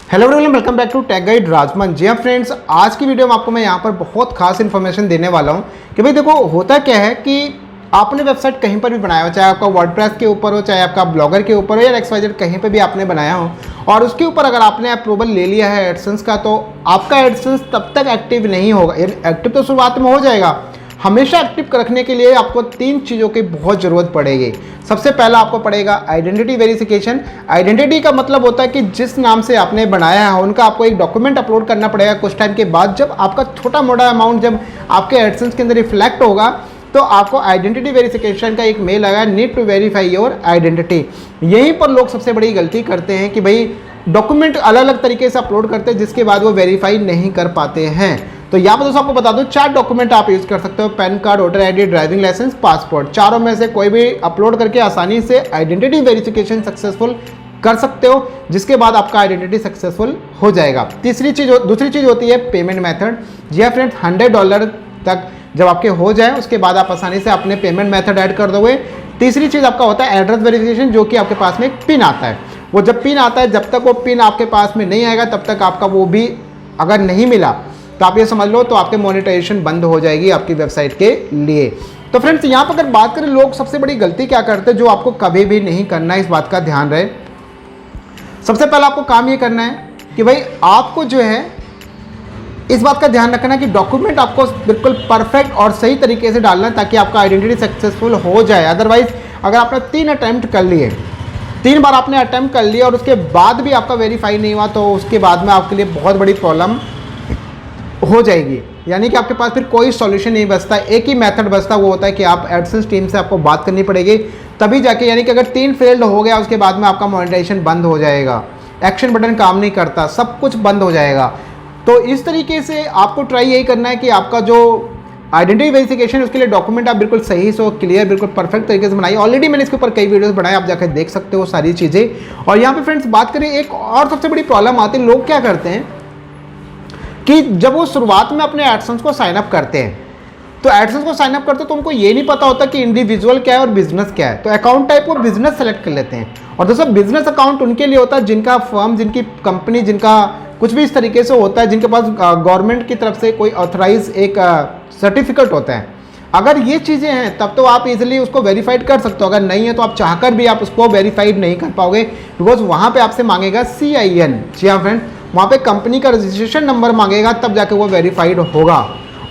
Hello everyone, welcome back to tech guide Rajman. जी हाँ friends, आज की वीडियो में आपको मैं यहाँ पर बहुत खास इन्फॉर्मेशन देने वाला हूँ कि भाई देखो होता क्या है कि आपने वेबसाइट कहीं पर भी बनाया हो, चाहे आपका वर्डप्रेस के ऊपर हो, चाहे आपका ब्लॉगर के ऊपर हो या XYZ कहीं पर भी आपने बनाया हो, और उसके ऊपर अगर आपने अप्रूवल ले लिया है एडसेंस का, तो आपका एडसेंस तब तक एक्टिव नहीं होगा। एक्टिव तो शुरुआत में हो जाएगा, हमेशा एक्टिव रखने के लिए आपको 3 चीज़ों की बहुत ज़रूरत पड़ेगी। सबसे पहला आपको पड़ेगा आइडेंटिटी वेरिफिकेशन। आइडेंटिटी का मतलब होता है कि जिस नाम से आपने बनाया है उनका आपको एक डॉक्यूमेंट अपलोड करना पड़ेगा कुछ टाइम के बाद। जब आपका छोटा मोटा अमाउंट जब आपके एडसेंस के अंदर रिफ्लेक्ट होगा तो आपको आइडेंटिटी वेरिफिकेशन का एक मेल आएगा, need to verify your identity. यहीं पर लोग सबसे बड़ी गलती करते हैं कि भाई डॉक्यूमेंट अलग अलग तरीके से अपलोड करते हैं जिसके बाद वो वेरीफाई नहीं कर पाते हैं। तो यहाँ पर दोस्तों आपको बता दूं 4 डॉक्यूमेंट आप यूज़ कर सकते हो, PAN card, voter ID, driving licence, passport. चारों में से कोई भी अपलोड करके आसानी से आइडेंटिटी वेरिफिकेशन सक्सेसफुल कर सकते हो, जिसके बाद आपका आइडेंटिटी सक्सेसफुल हो जाएगा। दूसरी चीज़ होती है पेमेंट मेथड। जी हाँ फ्रेंड्स, $100 तक जब आपके हो जाए उसके बाद आप आसानी से अपने पेमेंट मेथड ऐड कर दोगे। तीसरी चीज़ आपका होता है एड्रेस वेरिफिकेशन, जो कि आपके पास में एक पिन आता है। वो जब पिन आता है, जब तक वो पिन आपके पास में नहीं आएगा तब तक आपका वो भी अगर नहीं मिला तो आप ये समझ लो तो आपके मोनेटाइजेशन बंद हो जाएगी आपकी वेबसाइट के लिए। तो फ्रेंड्स यहाँ पर अगर बात करें, लोग सबसे बड़ी गलती क्या करते हैं जो आपको कभी भी नहीं करना है, इस बात का ध्यान रहे। सबसे पहला आपको काम ये करना है कि भाई आपको जो है इस बात का ध्यान रखना है कि डॉक्यूमेंट आपको बिल्कुल परफेक्ट और सही तरीके से डालना है ताकि आपका आइडेंटिटी सक्सेसफुल हो जाए। अदरवाइज अगर आपने 3 अटैम्प्ट कर लिए, 3 बार आपने अटैम्प्ट कर लिया और उसके बाद भी आपका वेरीफाई नहीं हुआ, तो उसके बाद में आपके लिए बहुत बड़ी प्रॉब्लम हो जाएगी। यानी कि आपके पास फिर कोई सॉल्यूशन नहीं बचता, एक ही मेथड बचता, वो होता है कि आप एडसेंस टीम से आपको बात करनी पड़ेगी तभी जाके, यानी कि अगर 3 फेल्ड हो गया उसके बाद में आपका मोनेटाइजेशन बंद हो जाएगा, एक्शन बटन काम नहीं करता, सब कुछ बंद हो जाएगा। तो इस तरीके से आपको ट्राई यही करना है कि आपका जो आइडेंटिटी वेरिफिकेशन उसके लिए डॉक्यूमेंट आप बिल्कुल सही से क्लियर, बिल्कुल परफेक्ट तरीके से बनाइए। ऑलरेडी मैंने इसके ऊपर कई वीडियोस बनाए, आप जाकर देख सकते हो सारी चीज़ें। और यहाँ पे फ्रेंड्स बात करें, एक और सबसे बड़ी प्रॉब्लम आती है, लोग क्या करते हैं कि जब वो शुरुआत में अपने एडसेंस को साइन अप करते हैं, तो एडसेंस को साइन अप करते हैं तो उनको ये नहीं पता होता कि इंडिविजुअल क्या है और बिजनेस क्या है। तो अकाउंट टाइप वो बिजनेस सेलेक्ट कर लेते हैं। और दोस्तों बिजनेस अकाउंट उनके लिए होता है जिनका फर्म, जिनकी कंपनी, जिनका कुछ भी इस तरीके से होता है, जिनके पास गवर्नमेंट की तरफ से कोई ऑथराइज एक सर्टिफिकेट होता है। अगर ये चीज़ें हैं तब तो आप इजीली उसको वेरीफाइड कर सकते हो, अगर नहीं है तो आप चाहकर भी आप उसको वेरीफाइड नहीं कर पाओगे, बिकॉज वहाँ पे आपसे मांगेगा CIN। जी हाँ फ्रेंड, वहाँ पे कंपनी का रजिस्ट्रेशन नंबर मांगेगा, तब जाके वो वेरीफाइड होगा।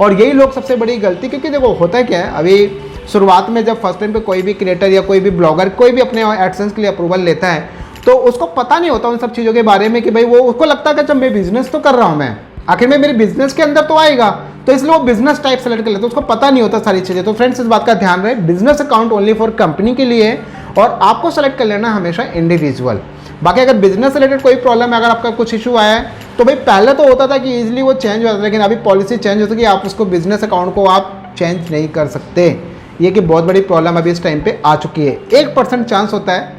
और यही लोग सबसे बड़ी गलती, क्योंकि देखो होता है क्या है, अभी शुरुआत में जब फर्स्ट टाइम पे कोई भी क्रिएटर या कोई भी ब्लॉगर कोई भी अपने एडसेंस के लिए अप्रूवल लेता है तो उसको पता नहीं होता उन सब चीज़ों के बारे में कि भाई वो उसको लगता है कि जब मैं बिजनेस तो कर रहा हूँ, मैं आखिर में मेरे बिजनेस के अंदर तो आएगा, तो इसलिए वो बिजनेस टाइप सेलेक्ट कर लेते हैं, उसको पता नहीं होता सारी चीज़ें। तो फ्रेंड्स इस बात का ध्यान रहे, business account only for company के लिए है और आपको सेलेक्ट कर लेना हमेशा इंडिविजुअल। बाकी अगर बिजनेस रिलेटेड कोई प्रॉब्लम है, अगर आपका कुछ इशू आया है, तो भाई पहले तो होता था कि इजीली वो चेंज हो जाता था, लेकिन अभी पॉलिसी चेंज हो सकी, आप उसको बिजनेस अकाउंट को आप चेंज नहीं कर सकते। ये कि बहुत बड़ी प्रॉब्लम अभी इस टाइम पे आ चुकी है। 1% चांस होता है,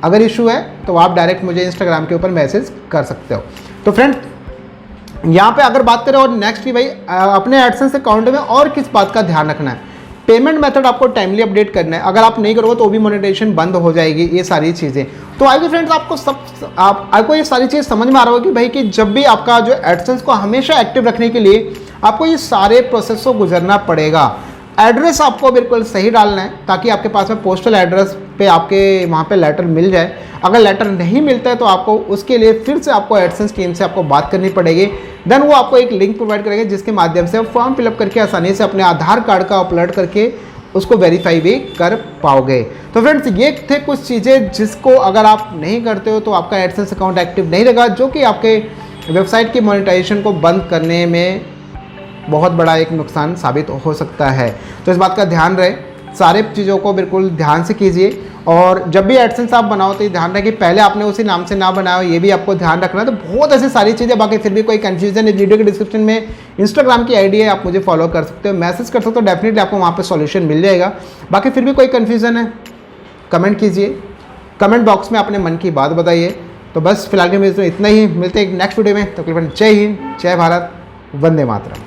अगर इशू है तो आप डायरेक्ट मुझे इंस्टाग्राम के ऊपर मैसेज कर सकते हो। तो फ्रेंड्स यहाँ पे अगर बात करें और नेक्स्ट की भाई अपने एडसेंस अकाउंट में और किस बात का ध्यान रखना है, पेमेंट मेथड आपको टाइमली अपडेट करना है। अगर आप नहीं करोगे तो भी मोनेटाइजेशन बंद हो जाएगी, ये सारी चीज़ें। तो आगे फ्रेंड्स आपको ये सारी चीज़ समझ में आ रहा होगा कि भाई कि जब भी आपका जो एडसेंस को हमेशा एक्टिव रखने के लिए आपको ये सारे प्रोसेस को गुजरना पड़ेगा। एड्रेस आपको बिल्कुल सही डालना है ताकि आपके पास में पोस्टल एड्रेस पे आपके वहाँ पे लेटर मिल जाए। अगर लेटर नहीं मिलता है तो आपको उसके लिए फिर से आपको एडसेंस टीम से आपको बात करनी पड़ेगी। देन वो आपको एक लिंक प्रोवाइड करेंगे जिसके माध्यम से आप फॉर्म फिलअप करके आसानी से अपने आधार कार्ड का अपलोड करके उसको वेरीफाई भी कर पाओगे। तो फ्रेंड्स ये थे कुछ चीज़ें जिसको अगर आप नहीं करते हो तो आपका एडसेंस अकाउंट एक्टिव नहीं रहेगा, जो कि आपके वेबसाइट की मोनेटाइजेशन को बंद करने में बहुत बड़ा एक नुकसान साबित हो सकता है। तो इस बात का ध्यान रहे, सारे चीज़ों को बिल्कुल ध्यान से कीजिए। और जब भी एडसेंस आप बनाओ तो ये ध्यान रहे कि पहले आपने उसी नाम से ना बनाया हो, ये भी आपको ध्यान रखना है। तो बहुत ऐसी सारी चीज़ें, बाकी फिर भी कोई कन्फ्यूजन है, वीडियो के डिस्क्रिप्शन में इंस्टाग्राम की आईडी है, आप मुझे फॉलो कर सकते हो, मैसेज कर सकते हो, डेफिनेटली आपको वहाँ पर सॉल्यूशन मिल जाएगा। बाकी फिर भी कोई कन्फ्यूजन है कमेंट कीजिए, कमेंट बॉक्स में अपने मन की बात बताइए। तो बस फिलहाल के में इतना ही, मिलते हैं एक नेक्स्ट वीडियो में। तो जय हिंद, जय भारत, वंदे मातरम।